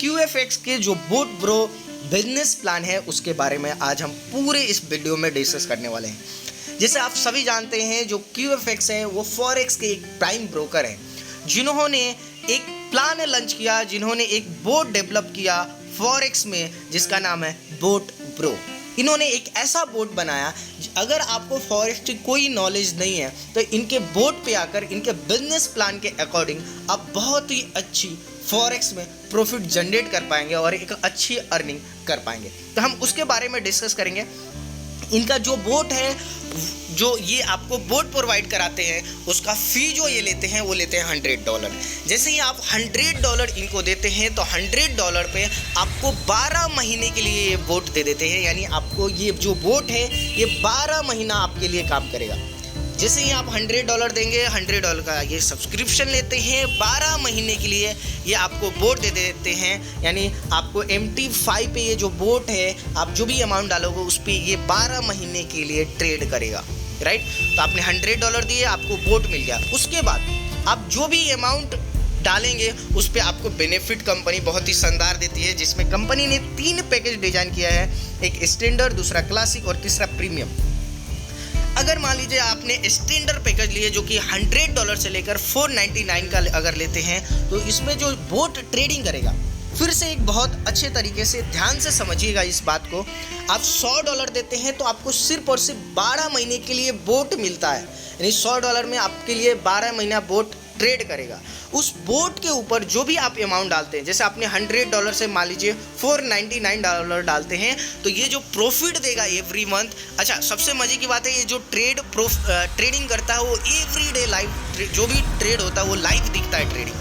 QFX के जो boat bro business plan है उसके बारे में आज हम पूरे इस वीडियो में डिस्कस करने वाले हैं। जैसे आप सभी जानते हैं जो QFX है वो फॉरेक्स के एक प्राइम ब्रोकर है जिन्होंने एक प्लान लॉन्च किया, जिन्होंने एक बोट डेवलप किया फॉरेक्स में जिसका नाम है बोट ब्रो। इन्होंने एक ऐसा बोट बनाया, अगर आपको फॉरेक्स की कोई नॉलेज नहीं है तो इनके बोट पे आकर इनके बिजनेस प्लान के अकॉर्डिंग आप बहुत ही अच्छी फॉरेक्स में प्रॉफिट जनरेट कर पाएंगे और एक अच्छी अर्निंग कर पाएंगे। तो हम उसके बारे में डिस्कस करेंगे। इनका जो बोट है, जो ये आपको बोट प्रोवाइड कराते हैं, उसका फ़ी जो ये लेते हैं वो लेते हैं $100। जैसे ही आप $100 इनको देते हैं तो $100 पे आपको 12 महीने के लिए ये बोट दे देते हैं। यानी आपको ये जो बोट है ये 12 महीना आपके लिए काम करेगा। जैसे ही आप $100 देंगे, $100 का ये सब्सक्रिप्शन लेते हैं, 12 महीने के लिए ये आपको बोट दे देते हैं। यानी आपको MT5 पे ये जो बोट है, आप जो भी अमाउंट डालोगे उस पर ये 12 महीने के लिए ट्रेड करेगा, राइट। तो आपने $100 दिए, आपको बोट मिल गया। उसके बाद आप जो भी अमाउंट डालेंगे उस पर आपको बेनिफिट कंपनी बहुत ही शानदार देती है, जिसमें कंपनी ने 3 पैकेज डिजाइन किया है, एक स्टैंडर्ड, दूसरा क्लासिक और तीसरा प्रीमियम। अगर मान लीजिए आपने स्टैंडर्ड पैकेज लिए जो कि $100 से लेकर $499 का अगर लेते हैं तो इसमें जो बोट ट्रेडिंग करेगा, फिर से एक बहुत अच्छे तरीके से ध्यान से समझिएगा इस बात को। आप $100 देते हैं तो आपको सिर्फ और सिर्फ 12 महीने के लिए बोट मिलता है। यानी $100 में आपके लिए 12 महीना बोट ट्रेड करेगा। उस बोट के ऊपर जो भी आप अमाउंट डालते हैं, जैसे आपने $100 से मान लीजिए $499 डालते हैं तो ये जो प्रॉफिट देगा एवरी मंथ। अच्छा, सबसे मजे की बात है ये जो ट्रेडिंग करता है वो एवरीडे लाइव, जो भी ट्रेड होता है वो लाइव दिखता है ट्रेडिंग।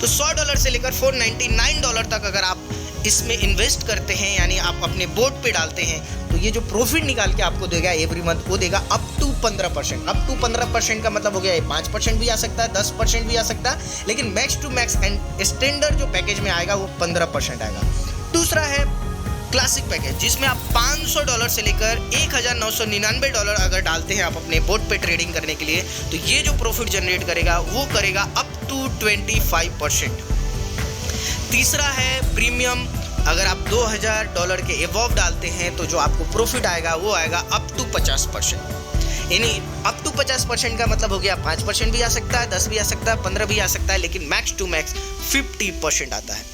तो $100 से लेकर $499 तक अगर आप इसमें इन्वेस्ट करते हैं, यानी आप अपने बोट पे डालते हैं, तो ये जो प्रॉफिट निकाल के आपको देगा एवरी मंथ वो देगा अप टू 15%। अप टू 15% का मतलब हो गया 5% भी आ सकता है, 10% भी आ सकता है, लेकिन max to max and standard जो पैकेज में आएगा वो 15% आएगा। दूसरा है क्लासिक पैकेज, जिसमें आप $500 से लेकर $1999 अगर डालते हैं आप अपने बोट पे ट्रेडिंग करने के लिए, तो ये जो प्रॉफिट जनरेट करेगा वो करेगा अप टू 25%। तीसरा है प्रीमियम, अगर आप $2000 के एबव डालते हैं तो जो आपको प्रॉफिट आएगा वो आएगा अप टू 50%। यानी अप टू 50% का मतलब हो गया 5% भी आ सकता है, 10 भी आ सकता है, 15 भी आ सकता है, लेकिन मैक्स टू मैक्स 50% आता है।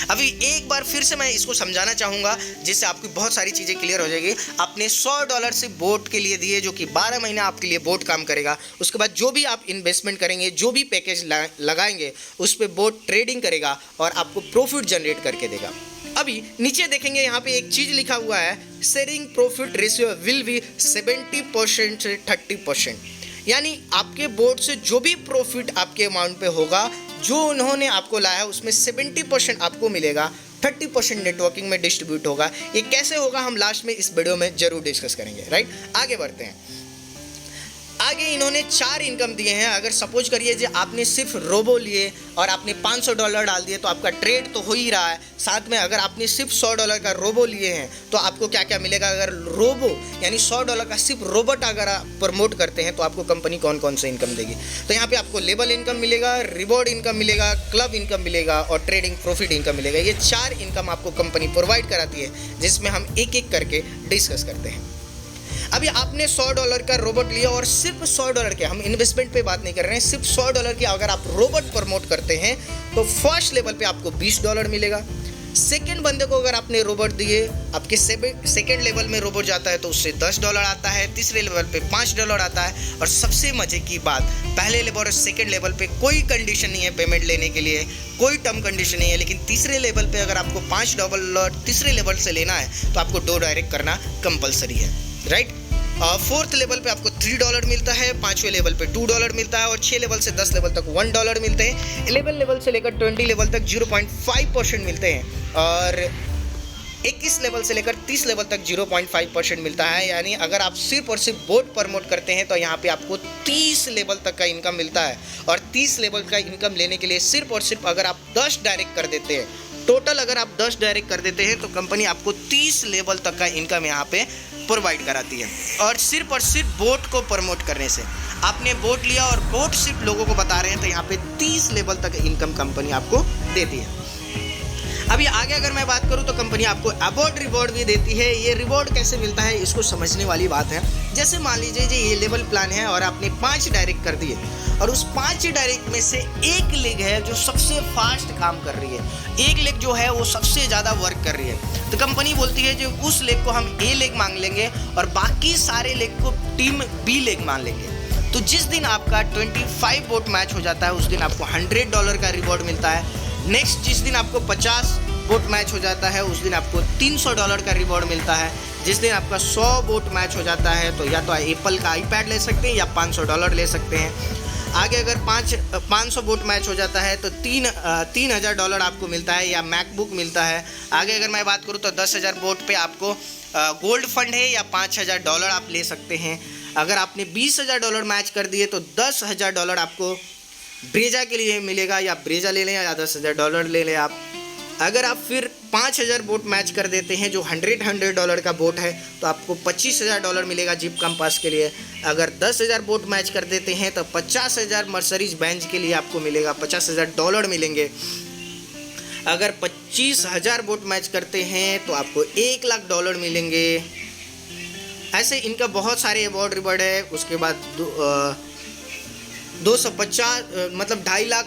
अभी एक बार फिर से मैं इसको समझाना चाहूँगा जिससे आपकी बहुत सारी चीज़ें क्लियर हो जाएगी। आपने $100 से बोट के लिए दिए जो कि 12 महीना आपके लिए बोट काम करेगा। उसके बाद जो भी आप इन्वेस्टमेंट करेंगे, जो भी पैकेज लगाएंगे उस पर बोट ट्रेडिंग करेगा और आपको प्रॉफिट जनरेट करके देगा। अभी नीचे देखेंगे यहाँ पे एक चीज़ लिखा हुआ है, sharing profit ratio will be 70% से 30%। यानी आपके बोट से जो भी प्रॉफिट आपके अमाउंट पे होगा, जो उन्होंने आपको लाया उसमें 70% आपको मिलेगा, 30% नेटवर्किंग में डिस्ट्रीब्यूट होगा। ये कैसे होगा हम लास्ट में इस वीडियो में जरूर डिस्कस करेंगे, राइट। आगे बढ़ते हैं। आगे इन्होंने 4 इनकम दिए हैं। अगर सपोज करिए जो आपने सिर्फ रोबो लिए और आपने $500 डाल दिए तो आपका ट्रेड तो हो ही रहा है। साथ में अगर आपने सिर्फ $100 का रोबो लिए हैं तो आपको क्या क्या मिलेगा। अगर रोबो यानी $100 का सिर्फ रोबोट अगर आप प्रमोट करते हैं तो आपको कंपनी कौन कौन से इनकम देगी। तो यहाँ पे आपको लेबल इनकम मिलेगा, रिवॉर्ड इनकम मिलेगा, क्लब इनकम मिलेगा और ट्रेडिंग प्रॉफिट इनकम मिलेगा। ये 4 इनकम आपको कंपनी प्रोवाइड कराती है, जिसमें हम एक एक करके डिस्कस करते हैं। अभी आपने $100 का रोबोट लिया और सिर्फ $100 के, हम इन्वेस्टमेंट पे बात नहीं कर रहे हैं, सिर्फ $100 की अगर आप रोबोट प्रमोट करते हैं तो फर्स्ट लेवल पे आपको $20 मिलेगा। सेकेंड बंदे को अगर आपने रोबोट दिए, आपके सेकेंड लेवल में रोबोट जाता है तो उससे $10 आता है, तीसरे लेवल पे $5 आता है। और सबसे मजे की बात, पहले लेवल और सेकेंड लेवल पे कोई कंडीशन नहीं है पेमेंट लेने के लिए, कोई टर्म कंडीशन नहीं है, लेकिन तीसरे लेवल पे अगर आपको $5 तीसरे लेवल से लेना है तो आपको डायरेक्ट करना कंपलसरी है, राइट। फोर्थ लेवल पे आपको $3 मिलता है, 5वें लेवल पे $2 मिलता है और 6 लेवल से 10 लेवल तक $1 मिलते हैं। 11 लेवल से लेकर 20 लेवल तक 0.5% मिलते हैं और 21 लेवल से लेकर 30 लेवल तक 0.5% मिलता है। यानी अगर आप सिर्फ और सिर्फ बोट प्रमोट करते हैं तो यहाँ पे आपको 30 लेवल तक का इनकम मिलता है। और 30 लेवल का इनकम लेने के लिए सिर्फ और सिर्फ अगर आप 10 डायरेक्ट कर देते हैं, टोटल अगर आप 10 डायरेक्ट कर देते हैं तो कंपनी आपको 30 लेवल तक का इनकम यहाँ पे प्रोवाइड कराती है। और सिर्फ बोट को प्रमोट करने से, आपने बोट लिया और बोट सिर्फ लोगों को बता रहे हैं तो यहाँ पे 30 लेवल तक इनकम कंपनी आपको देती है। अभी आगे अगर मैं बात करूं तो कंपनी आपको अबॉर्ड रिवॉर्ड भी देती है। ये रिवॉर्ड कैसे मिलता है इसको समझने वाली बात है। जैसे मान लीजिए ये लेवल प्लान है और आपने 5 डायरेक्ट कर दिए और उस 5 डायरेक्ट में से एक लेग है जो सबसे फास्ट काम कर रही है, एक लेग जो है वो सबसे ज़्यादा वर्क कर रही है, तो कंपनी बोलती है जो उस लेग को हम ए लेग मांग लेंगे और बाकी सारे लेग को टीम बी लेग मान लेंगे। तो जिस दिन आपका 25 वोट मैच हो जाता है उस दिन आपको $100 का रिवॉर्ड मिलता है। नेक्स्ट जिस दिन आपको 50 वोट मैच हो जाता है उस दिन आपको $300 का रिवॉर्ड मिलता है। जिस दिन आपका 100 वोट मैच हो जाता है तो या तो एप्पल का आईपैड ले सकते हैं या $500 ले सकते हैं। आगे अगर 500 वोट मैच हो जाता है तो $3000 आपको मिलता है या मैकबुक मिलता है। आगे अगर मैं बात करूँ तो 10,000 वोट पे आपको गोल्ड फंड है या $5000 आप ले सकते हैं। अगर आपने $20,000 मैच कर दिए तो $10,000 आपको ब्रेजा के लिए मिलेगा, या ब्रेजा ले लें या $10,000 ले लें आप। अगर आप फिर 5,000 वोट मैच कर देते हैं जो $100 का वोट है तो आपको $25,000 मिलेगा जिप कंपास के लिए। अगर 10,000 वोट मैच कर देते हैं तो 50,000 मर्सरीज बेंच के लिए आपको मिलेगा, $50,000 मिलेंगे। अगर 25,000 वोट मैच करते हैं तो आपको $1,00,000 मिलेंगे। ऐसे इनका बहुत सारे अवार्ड रिवॉर्ड है। उसके बाद 250 मतलब 2.5 लाख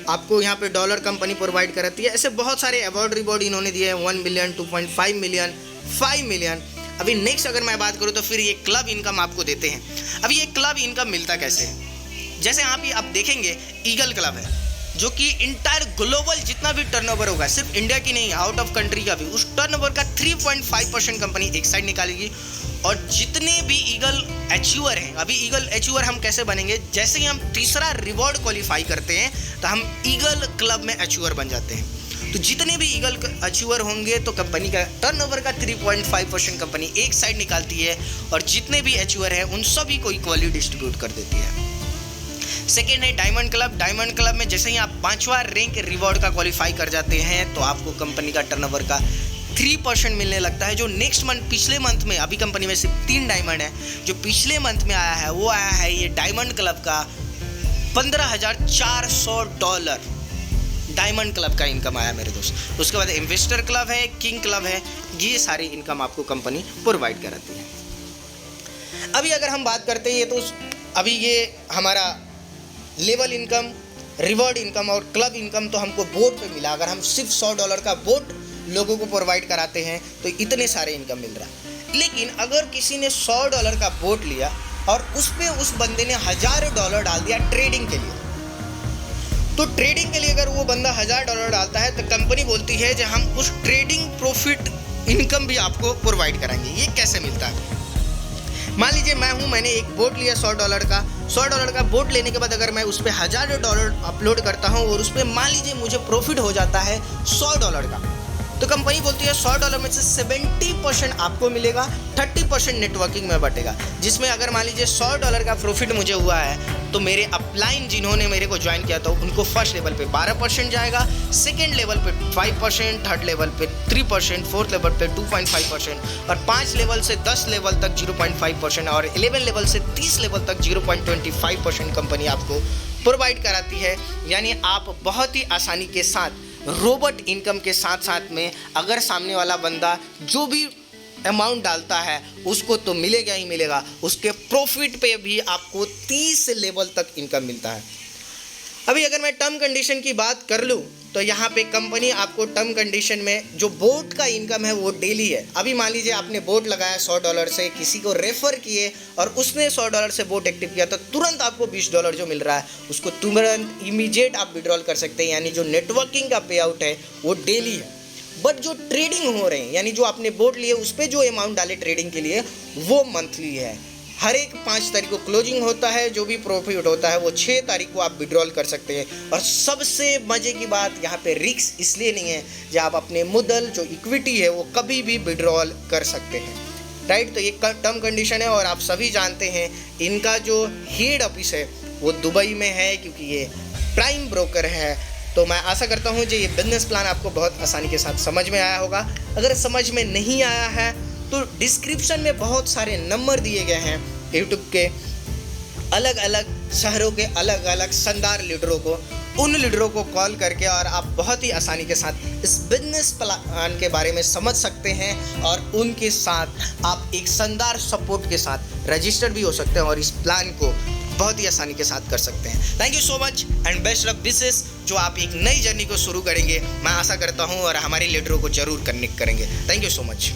आपको यहाँ पे डॉलर कंपनी प्रोवाइड कराती है। ऐसे बहुत सारे अवार्ड रिवॉर्ड इन्होंने दिए हैं, 1 मिलियन, 2.5 मिलियन, 5 मिलियन। अभी नेक्स्ट अगर मैं बात करूँ तो फिर ये क्लब इनकम आपको देते हैं। अभी ये क्लब इनकम मिलता कैसे है? जैसे यहाँ पे आप देखेंगे ईगल क्लब है जो कि इंटायर ग्लोबल जितना भी टर्नओवर होगा, सिर्फ इंडिया की नहीं आउट ऑफ कंट्री का भी, उस टर्नओवर का 3.5% कंपनी एक साइड निकालेगी। और जितने भी ईगल अचीवर हैं, अभी ईगल अचीवर हम कैसे बनेंगे, जैसे ही हम तीसरा रिवॉर्ड क्वालिफाई करते हैं तो हम ईगल क्लब में अचीवर बन जाते हैं। तो जितने भी ईगल अचीवर होंगे तो कंपनी का टर्नओवर का 3.5% कंपनी एक साइड निकालती है और जितने भी अचीवर हैं उन सभी को इक्वली डिस्ट्रीब्यूट कर देती है। सेकेंड है डायमंड क्लब। डायमंड क्लब में जैसे ही आप 5वां रैंक रिवॉर्ड का क्वालिफाई कर जाते हैं तो आपको कंपनी का टर्नओवर का 3% मिलने लगता है। जो नेक्स्ट मंथ, पिछले मंथ में, अभी कंपनी में सिर्फ 3 डायमंड है, जो पिछले मंथ में आया है वो आया है ये डायमंड क्लब का $15,400 डायमंड क्लब का इनकम आया मेरे दोस्त। उसके बाद इन्वेस्टर क्लब है, किंग क्लब है, ये सारी इनकम आपको कंपनी प्रोवाइड कराती है। अभी अगर हम बात करते हैं तो अभी ये हमारा लेवल इनकम, रिवॉर्ड इनकम और क्लब इनकम तो हमको बोट पे मिला। अगर हम सिर्फ $100 का बोट लोगों को प्रोवाइड कराते हैं तो इतने सारे इनकम मिल रहा है। लेकिन अगर किसी ने $100 का बोट लिया और उस पे उस बंदे ने $1000 डाल दिया ट्रेडिंग के लिए, तो ट्रेडिंग के लिए अगर वो बंदा $1000 डालता है तो कंपनी बोलती है कि हम उस ट्रेडिंग प्रॉफिट इनकम भी आपको प्रोवाइड कराएंगे। ये कैसे मिलता है? मान लीजिए मैंने एक बोट लिया $100 का। $100 का बोट लेने के बाद अगर मैं उस पर $1000 अपलोड करता हूँ और उस पर मान लीजिए मुझे प्रॉफिट हो जाता है $100 का, तो कंपनी बोलती है $100 में से 70% आपको मिलेगा, 30% नेटवर्किंग में बटेगा। जिसमें अगर मान लीजिए $100 का प्रॉफिट मुझे हुआ है तो मेरे अपलाइन जिन्होंने मेरे को ज्वाइन किया था उनको फर्स्ट लेवल पे 12% जाएगा, सेकेंड लेवल पे 5%, थर्ड लेवल पे 3%, फोर्थ लेवल पे 2.5% और 5 लेवल से 10 लेवल तक 0.5% और 11 लेवल से 30 लेवल तक 0.25% कंपनी आपको प्रोवाइड कराती है। यानी आप बहुत ही आसानी के साथ रोबोट इनकम के साथ साथ में अगर सामने वाला बंदा जो भी अमाउंट डालता है उसको तो मिलेगा ही मिलेगा, उसके प्रॉफिट पे भी आपको 30 लेवल तक इनकम मिलता है। अभी अगर मैं टर्म कंडीशन की बात कर लूँ तो यहाँ पे कंपनी आपको टर्म कंडीशन में जो बोट का इनकम है वो डेली है। अभी मान लीजिए आपने बोट लगाया $100 से, किसी को रेफर किए और उसने $100 से बोट एक्टिव किया तो तुरंत आपको $20 जो मिल रहा है उसको तुरंत इमीडिएट आप विड्रॉल कर सकते हैं। यानी जो नेटवर्किंग का पे आउट है वो डेली है, बट जो ट्रेडिंग हो रहे हैं यानी जो आपने बोट लिए उस पर जो अमाउंट डाले ट्रेडिंग के लिए वो मंथली है। हर एक 5 तारीख को क्लोजिंग होता है, जो भी प्रॉफिट होता है वो 6 तारीख को आप विड्रॉल कर सकते हैं। और सबसे मज़े की बात यहाँ पे रिस्क इसलिए नहीं है जब आप अपने मुद्दल जो इक्विटी है वो कभी भी विड्रॉल कर सकते हैं, राइट। तो ये टर्म कंडीशन है और आप सभी जानते हैं इनका जो हेड ऑफिस है वो दुबई में है क्योंकि ये प्राइम ब्रोकर है। तो मैं आशा करता हूँ कि ये बिजनेस प्लान आपको बहुत आसानी के साथ समझ में आया होगा। अगर समझ में नहीं आया है तो डिस्क्रिप्शन में बहुत सारे नंबर दिए गए हैं यूट्यूब के अलग अलग शहरों के अलग अलग शानदार लीडरों को, उन लीडरों को कॉल करके और आप बहुत ही आसानी के साथ इस बिजनेस प्लान के बारे में समझ सकते हैं और उनके साथ आप एक शानदार सपोर्ट के साथ रजिस्टर भी हो सकते हैं और इस प्लान को बहुत ही आसानी के साथ कर सकते हैं। Thank you so much and best of wishes जो आप एक नई जर्नी को शुरू करेंगे। मैं आशा करता हूँ और हमारे लीडरों को जरूर कनेक्ट करेंगे। Thank you so much.